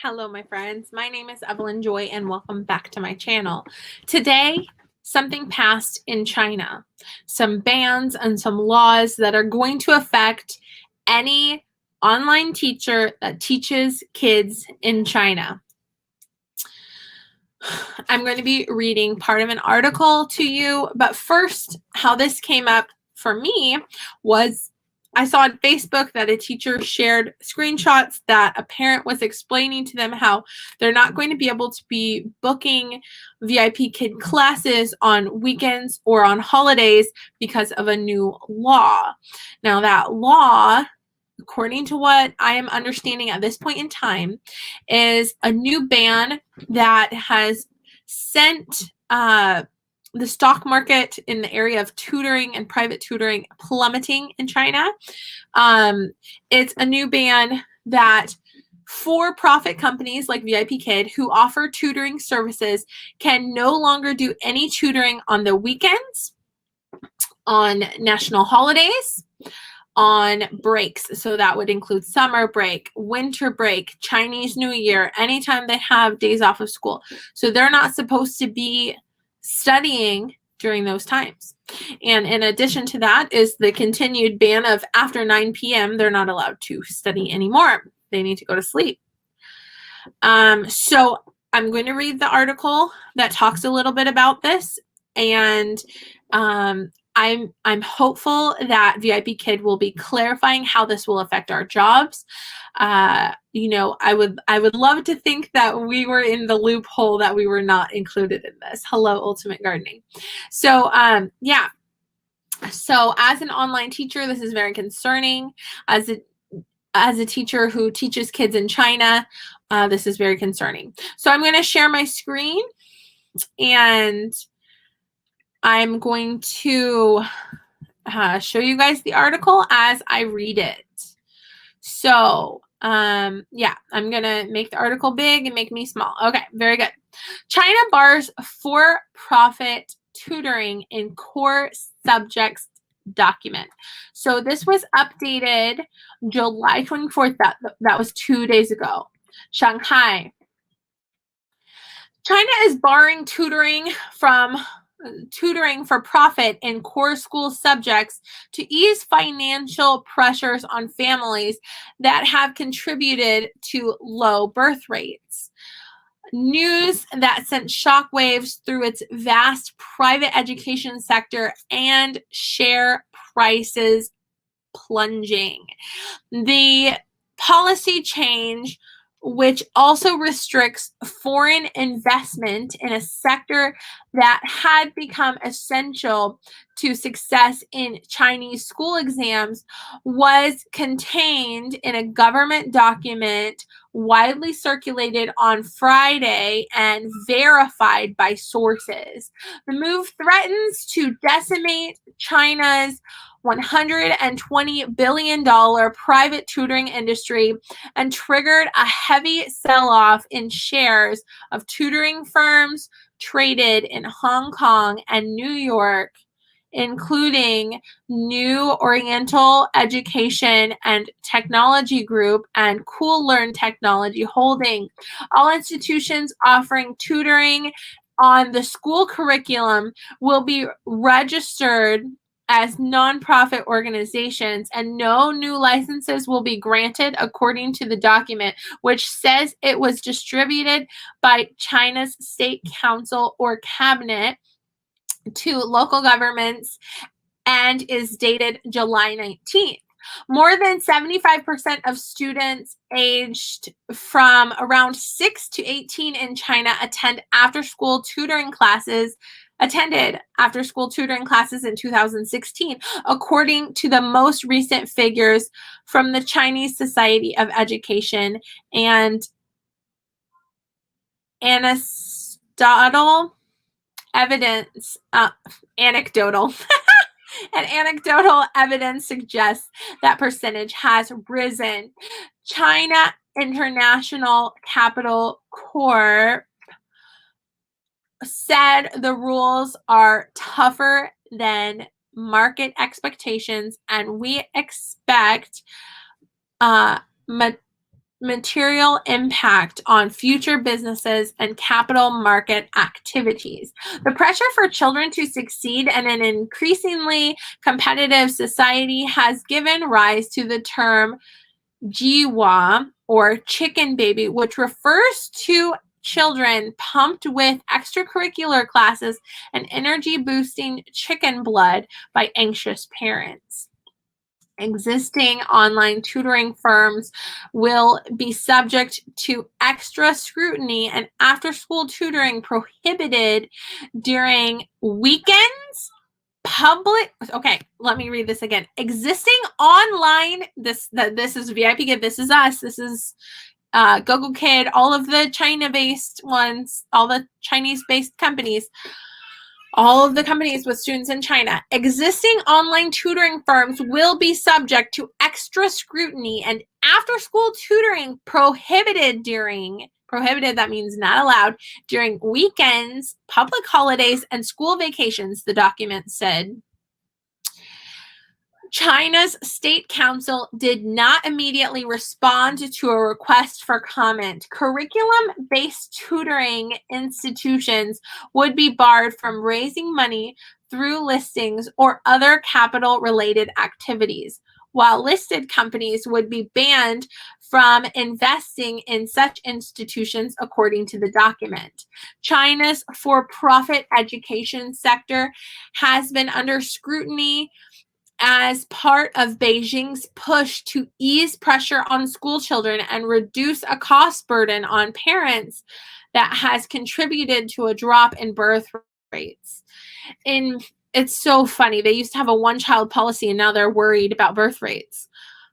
Hello, my friends. My name is Evelyn Joy, and welcome back to my channel. Today, something passed in China. Some bans and some laws that are going to affect any online teacher that teaches kids in China. I'm going to be reading part of an article to you, but first, how this came up for me was I saw on Facebook that a teacher shared screenshots that a parent was explaining to them how they're not going to be able to be booking VIPKID classes on weekends or on holidays because of a new law. Now, that law, according to what I am understanding at this point in time, is a new ban that has sent the stock market in the area of tutoring and private tutoring plummeting in China. It's a new ban that for-profit companies like VIPKID who offer tutoring services can no longer do any tutoring on the weekends, on national holidays, on breaks. So that would include summer break, winter break, Chinese New Year, anytime they have days off of school. So they're not supposed to be studying during those times. And in addition to that is the continued ban of after 9 p.m. they're not allowed to study anymore. They need to go to sleep. So I'm going to read the article that talks a little bit about this, and I'm hopeful that VIPKID will be clarifying how this will affect our jobs. You know, I would love to think that we were in the loophole that we were not included in this. Hello, Ultimate Gardening. So yeah. So as an online teacher, this is very concerning. As a teacher who teaches kids in China, this is very concerning. So I'm going to share my screen, and I'm going to show you guys the article as I read it. So yeah, I'm going to make the article big and make me small. Okay, very good. China bars for-profit tutoring in core subjects document. So this was updated July 24th. That was 2 days ago. Shanghai. China is barring tutoring for profit in core school subjects to ease financial pressures on families that have contributed to low birth rates. News that sent shockwaves through its vast private education sector and share prices plunging. The policy change, which also restricts foreign investment in a sector that had become essential to success in Chinese school exams, was contained in a government document widely circulated on Friday and verified by sources. The move threatens to decimate China's $120 billion private tutoring industry and triggered a heavy sell-off in shares of tutoring firms traded in Hong Kong and New York, including New Oriental Education and Technology Group and Cool Learn Technology Holding. All institutions offering tutoring on the school curriculum will be registered as nonprofit organizations, and no new licenses will be granted, according to the document, which says it was distributed by China's State Council or Cabinet to local governments and is dated July 19th. More than 75% of students aged from around 6 to 18 in China attended after-school tutoring classes in 2016, according to the most recent figures from the Chinese Society of Education and anecdotal evidence suggests that percentage has risen. China International Capital Corp said the rules are tougher than market expectations, and we expect material impact on future businesses and capital market activities. The pressure for children to succeed in an increasingly competitive society has given rise to the term jiwa, or chicken baby, which refers to children pumped with extracurricular classes and energy-boosting chicken blood by anxious parents. Existing online tutoring firms will be subject to extra scrutiny and after-school tutoring prohibited during weekends. Okay, let me read this again. Existing online, this is VIPKID, this is us, this is VIPKID, all of the China-based ones, all the Chinese-based companies, all of the companies with students in China. Existing online tutoring firms will be subject to extra scrutiny and after-school tutoring prohibited, that means not allowed, during weekends, public holidays, and school vacations, the document said. China's State Council did not immediately respond to a request for comment. Curriculum-based tutoring institutions would be barred from raising money through listings or other capital-related activities, while listed companies would be banned from investing in such institutions, according to the document. China's for-profit education sector has been under scrutiny as part of Beijing's push to ease pressure on school children and reduce a cost burden on parents that has contributed to a drop in birth rates. It's so funny. They used to have a one-child policy, and now they're worried about birth rates.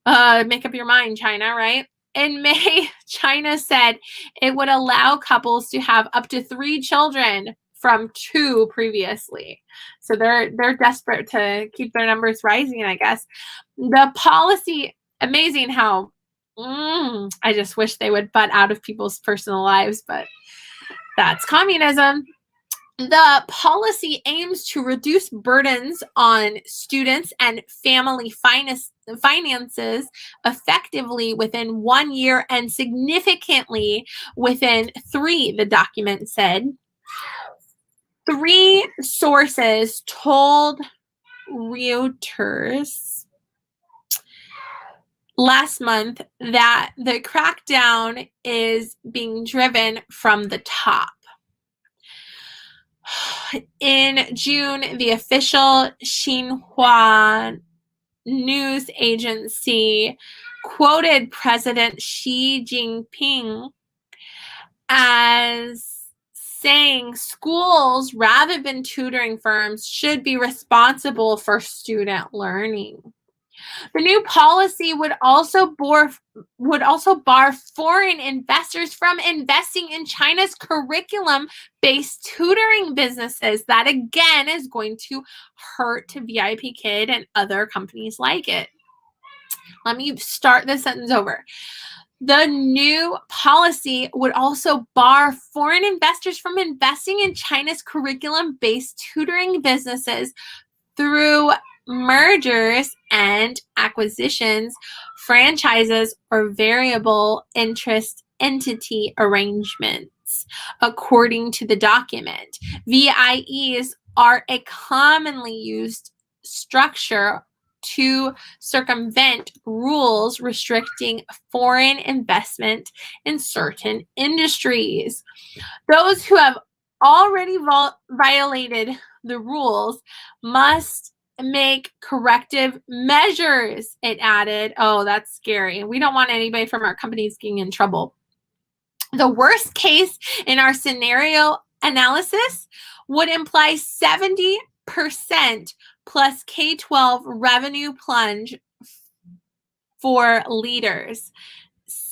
Make up your mind, China, right? In May, China said it would allow couples to have up to 3 children from 2 previously. So they're desperate to keep their numbers rising, I guess. The policy, amazing how, I just wish they would butt out of people's personal lives, but that's communism. The policy aims to reduce burdens on students and family finances effectively within 1 year and significantly within 3, the document said. 3 sources told Reuters last month that the crackdown is being driven from the top. In June, the official Xinhua news agency quoted President Xi Jinping as saying schools, rather than tutoring firms, should be responsible for student learning. The new policy would also bar foreign investors from investing in China's curriculum-based tutoring businesses. That, again, is going to hurt VIPKID and other companies like it. Let me start the sentence over. The new policy would also bar foreign investors from investing in China's curriculum-based tutoring businesses through mergers and acquisitions, franchises, or variable interest entity arrangements, according to the document. VIEs are a commonly used structure to circumvent rules restricting foreign investment in certain industries. Those who have already violated the rules must make corrective measures, it added. Oh, that's scary. We don't want anybody from our companies getting in trouble. The worst case in our scenario analysis would imply 70% plus K-12 revenue plunge for leaders,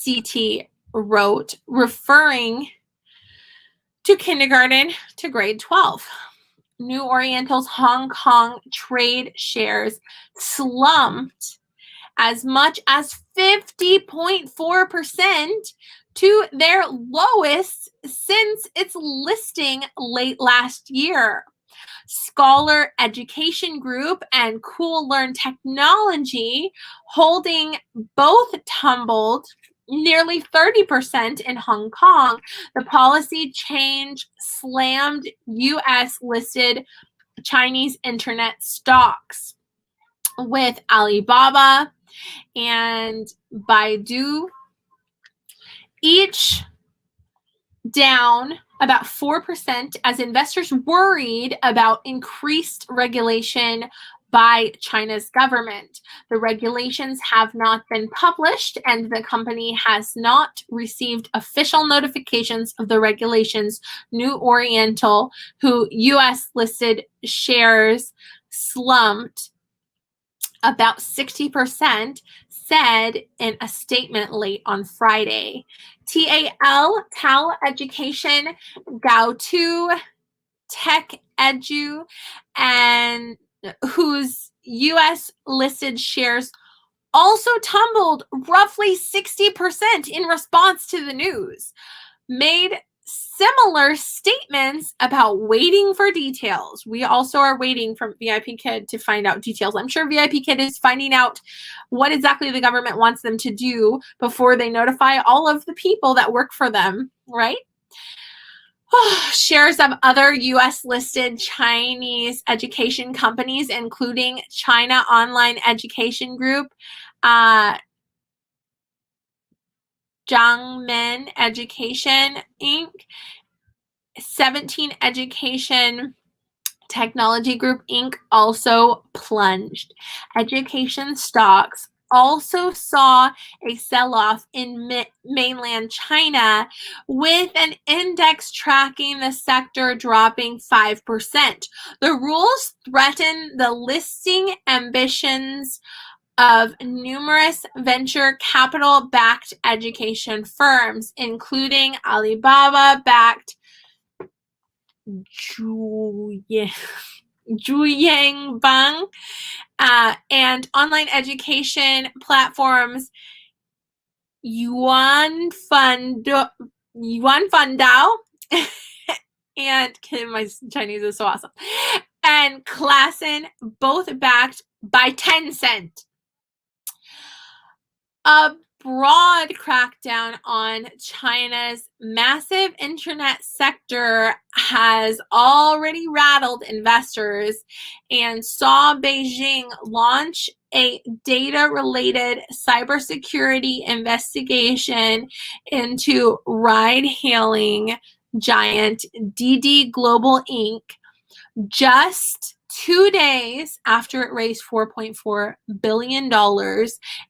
CT wrote, referring to kindergarten to grade 12. New Oriental's Hong Kong trade shares slumped as much as 50.4% to their lowest since its listing late last year. Scholar Education Group and Cool Learn Technology holding both tumbled nearly 30% in Hong Kong. The policy change slammed U.S. listed Chinese internet stocks, with Alibaba and Baidu each down about 4% as investors worried about increased regulation by China's government. The regulations have not been published, and the company has not received official notifications of the regulations. New Oriental, who U.S. listed shares slumped about 60%, said in a statement late on Friday. TAL Education, Gaotu, Tech Edu, and whose U.S. listed shares also tumbled roughly 60% in response to the news, made similar statements about waiting for details. We also are waiting for VIPKID to find out details. I'm sure VIPKID is finding out what exactly the government wants them to do before they notify all of the people that work for them, right? Shares of other U.S. listed Chinese education companies, including China Online Education Group, Jiangmen Education, Inc., 17 Education Technology Group, Inc. also plunged. Education stocks also saw a sell-off in mainland China, with an index tracking the sector dropping 5%. The rules threaten the listing ambitions of numerous venture capital-backed education firms, including Alibaba-backed Juyangbang and online education platforms Yuanfandao and my Chinese is so awesome, and Klassen, both backed by Tencent. A broad crackdown on China's massive internet sector has already rattled investors and saw Beijing launch a data-related cybersecurity investigation into ride-hailing giant DD Global Inc. just 2 days after it raised $4.4 billion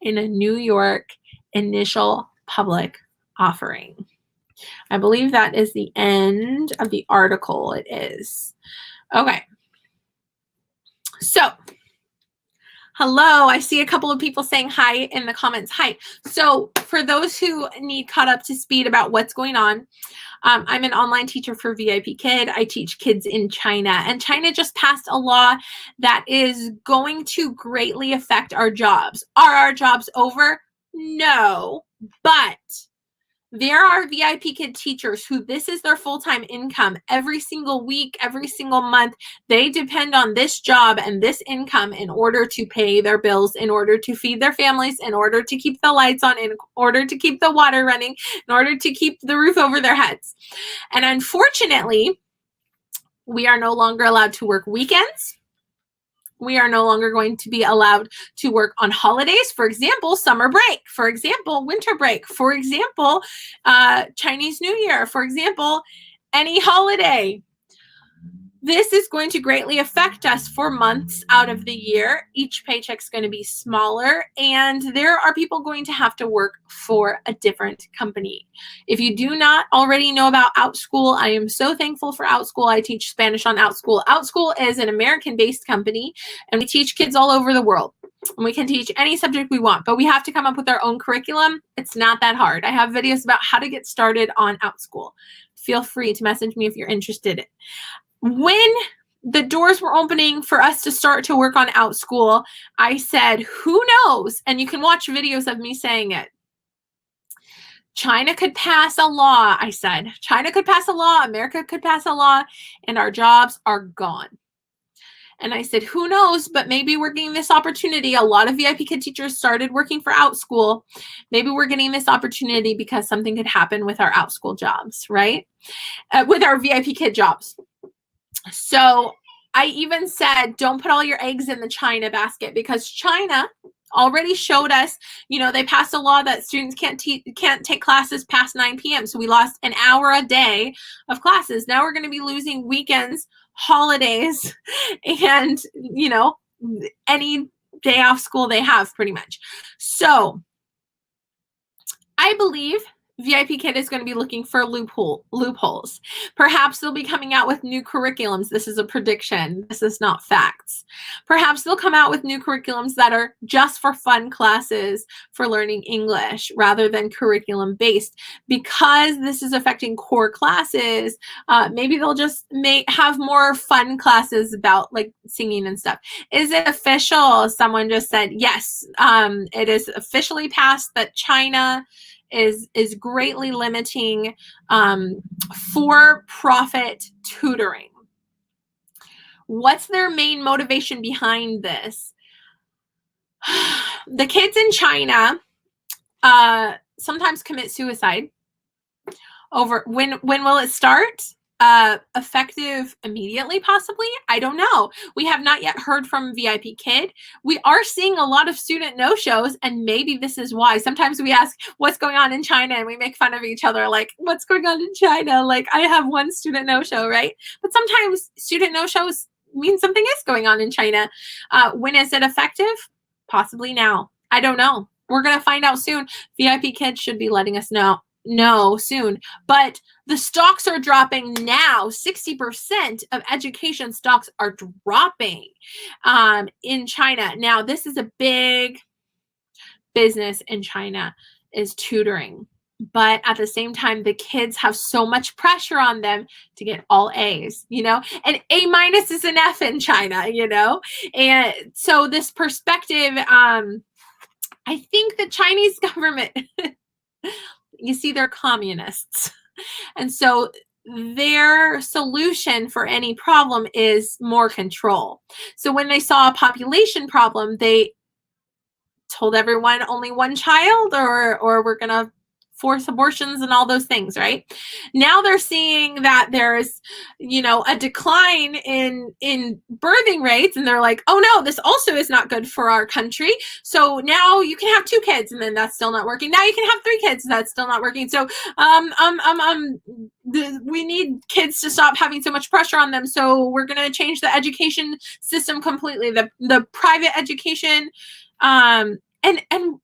in a New York initial public offering. I believe that is the end of the article. It is. Okay. So, hello. I see a couple of people saying hi in the comments. Hi. So, for those who need caught up to speed about what's going on, I'm an online teacher for VIPKID. I teach kids in China, and China just passed a law that is going to greatly affect our jobs. Are our jobs over? No, but there are VIPKID teachers who this is their full-time income every single week, every single month. They depend on this job and this income in order to pay their bills, in order to feed their families, in order to keep the lights on, in order to keep the water running, in order to keep the roof over their heads. And unfortunately, we are no longer allowed to work weekends. We are no longer going to be allowed to work on holidays. For example, summer break. For example, winter break. For example, Chinese New Year. For example, any holiday. This is going to greatly affect us for months out of the year. Each paycheck's going to be smaller, and there are people going to have to work for a different company. If you do not already know about OutSchool, I am so thankful for OutSchool. I teach Spanish on OutSchool. OutSchool is an American-based company, and we teach kids all over the world. And we can teach any subject we want, but we have to come up with our own curriculum. It's not that hard. I have videos about how to get started on OutSchool. Feel free to message me if you're interested. When the doors were opening for us to start to work on OutSchool, I said, who knows? And you can watch videos of me saying it. China could pass a law, I said. China could pass a law, America could pass a law, and our jobs are gone. And I said, who knows, but maybe we're getting this opportunity. A lot of VIPKID teachers started working for OutSchool. Maybe we're getting this opportunity because something could happen with our OutSchool jobs, right? With our VIPKID jobs. So I even said, don't put all your eggs in the China basket, because China already showed us, you know, they passed a law that students can't take classes past 9 p.m. So we lost an hour a day of classes. Now we're going to be losing weekends, holidays, and, you know, any day off school they have pretty much. So I believe VIPKID is going to be looking for loopholes. Perhaps they'll be coming out with new curriculums. This is a prediction. This is not facts. Perhaps they'll come out with new curriculums that are just for fun classes for learning English rather than curriculum based. Because this is affecting core classes, maybe they'll just have more fun classes about like singing and stuff. Is it official? Someone just said, yes, it is officially passed that China is greatly limiting for-profit tutoring. What's their main motivation behind this? The kids in China sometimes commit suicide. Over when will it start? Effective immediately, possibly? I don't know. We have not yet heard from VIPKID. We are seeing a lot of student no-shows, and maybe this is why. Sometimes we ask what's going on in China, and we make fun of each other, like, what's going on in China? Like, I have one student no-show, right? But sometimes student no-shows mean something is going on in China. When is it effective? Possibly now. I don't know. We're going to find out soon. VIPKID should be letting us know soon. But the stocks are dropping now. 60% of education stocks are dropping in China. Now, this is a big business in China, is tutoring. But at the same time, the kids have so much pressure on them to get all A's, you know, and A- is an F in China, you know. And so this perspective, I think the Chinese government, you see, they're communists. And so their solution for any problem is more control. So when they saw a population problem, they told everyone only one child, or we're going to force abortions and all those things, right? Now they're seeing that there's, you know, a decline in birthing rates, and they're like, oh no, this also is not good for our country. So now you can have 2 kids, and then that's still not working. Now you can have 3 kids, and that's still not working. So we need kids to stop having so much pressure on them. So we're going to change the education system completely. The private education, and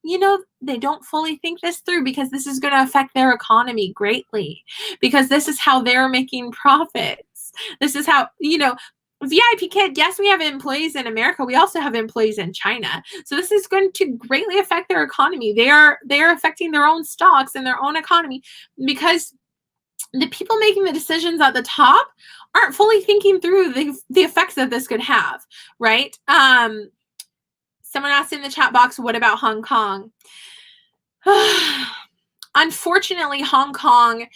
you know, they don't fully think this through, because this is going to affect their economy greatly, because this is how they're making profits. This is how, you know, VIPKID, yes, we have employees in America. We also have employees in China. So this is going to greatly affect their economy. They are affecting their own stocks and their own economy, because the people making the decisions at the top aren't fully thinking through the effects that this could have, right? Someone asked in the chat box, what about Hong Kong? Unfortunately, Hong Kong,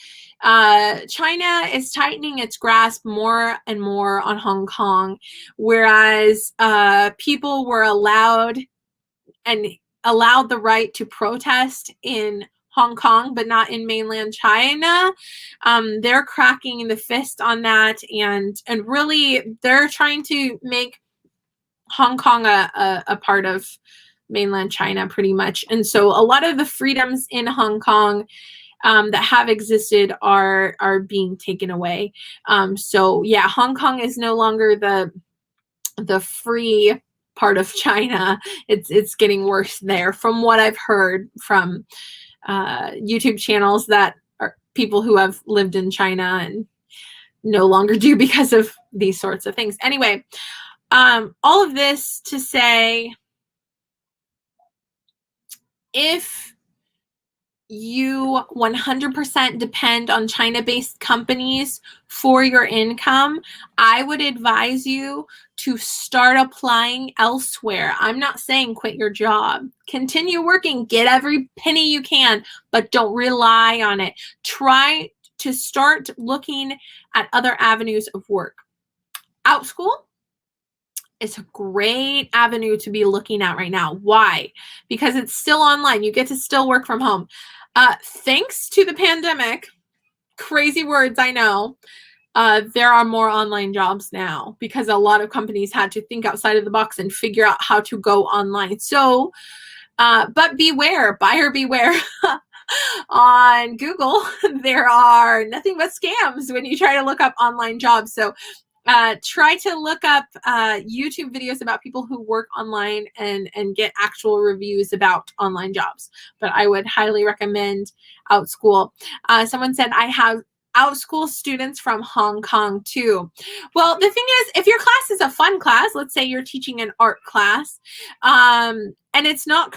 China is tightening its grasp more and more on Hong Kong, whereas people were allowed the right to protest in Hong Kong, but not in mainland China. They're cracking the fist on that, and really they're trying to make Hong Kong a part of mainland China pretty much. And so a lot of the freedoms in Hong Kong that have existed are being taken away. So yeah, Hong Kong is no longer the free part of China. It's getting worse there, from what I've heard from YouTube channels that are people who have lived in China and no longer do because of these sorts of things. Anyway, all of this to say, if you 100% depend on China-based companies for your income, I would advise you to start applying elsewhere. I'm not saying quit your job. Continue working, get every penny you can, but don't rely on it. Try to start looking at other avenues of work. OutSchool It's a great avenue to be looking at right now. Why? Because it's still online. You get to still work from home. Thanks to the pandemic, crazy words, I know, there are more online jobs now because a lot of companies had to think outside of the box and figure out how to go online. So, but beware, buyer beware. On Google, there are nothing but scams when you try to look up online jobs. So try to look up YouTube videos about people who work online and get actual reviews about online jobs. But I would highly recommend OutSchool. Someone said, I have OutSchool students from Hong Kong too. Well, the thing is, if your class is a fun class, let's say you're teaching an art class, and it's not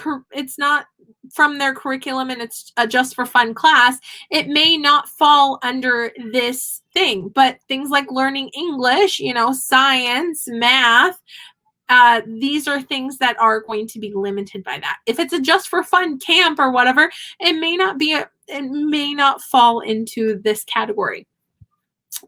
from their curriculum and it's a just for fun class, it may not fall under this thing. But things like learning English, you know, science, math, these are things that are going to be limited by that. If it's a just for fun camp or whatever, it may not fall into this category.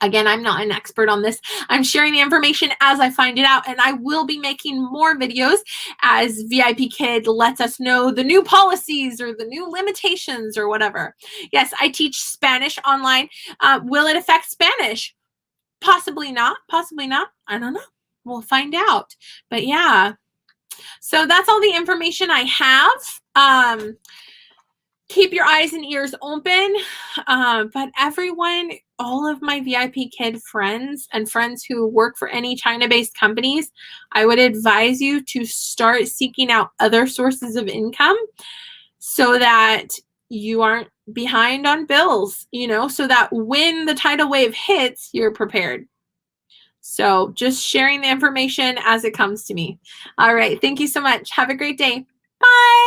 Again, I'm not an expert on this. I'm sharing the information as I find it out, and I will be making more videos as VIPKID lets us know the new policies or the new limitations or whatever. Yes, I teach Spanish online. Will it affect Spanish? Possibly not. Possibly not. I don't know. We'll find out. But yeah, so that's all the information I have. Keep your eyes and ears open. But everyone, all of my VIPKID friends and friends who work for any China-based companies, I would advise you to start seeking out other sources of income so that you aren't behind on bills, you know, so that when the tidal wave hits, you're prepared. So just sharing the information as it comes to me. All right. Thank you so much. Have a great day. Bye.